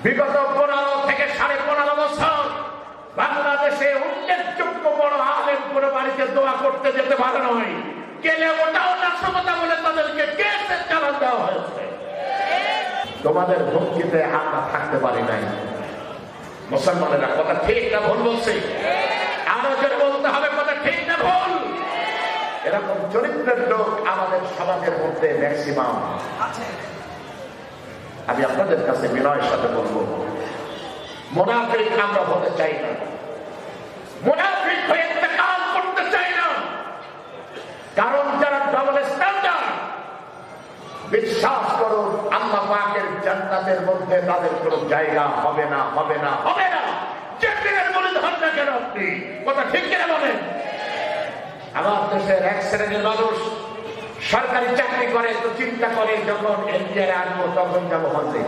বিগত 15 থেকে 15.5 বছর বাংলাদেশে উল্লেখযোগ্য বড় আলেম করে বাড়িতে দোয়া করতে যেতে পারে নয়, গেলে ওটাও নাশকতা বলে তাদেরকে কেসে চালান দেওয়া হয়েছে। তোমাদের ভক্তিতে আমরা থাকতে পারি নাই। মুসলমানেরা কথা ঠিক না ভুল বলছে? আরো জোরে বলতে হবে কথা ঠিক না ভুল? এরকম চরিত্রের লোক আমাদের সমাজের মধ্যে ম্যাক্সিমাম আছে। আমি আপনাদের কাছে বিনয়ের সাথে বলবো, মুনাফিক আমরা হতে চাই না, মুনাফিক হয়ে ইন্তেকাল করতে চাই না। কারণ যারা ডাবল স্ট্যান্ডার্ড, বিশ্বাস করুন আল্লাহ পাকের জান্নাতের মধ্যে তাদের কোনো জায়গা হবে না, হবে না, হবে না। চেকিংয়ের বলে ধর না কেন আপনি, কথা ঠিক কিনা বলেন? আমার দেশের এক শ্রেণীর মানুষ সরকারি চাকরি করে তো চিন্তা করে যখন এনজিআর আসবো তখন যাবো হজে।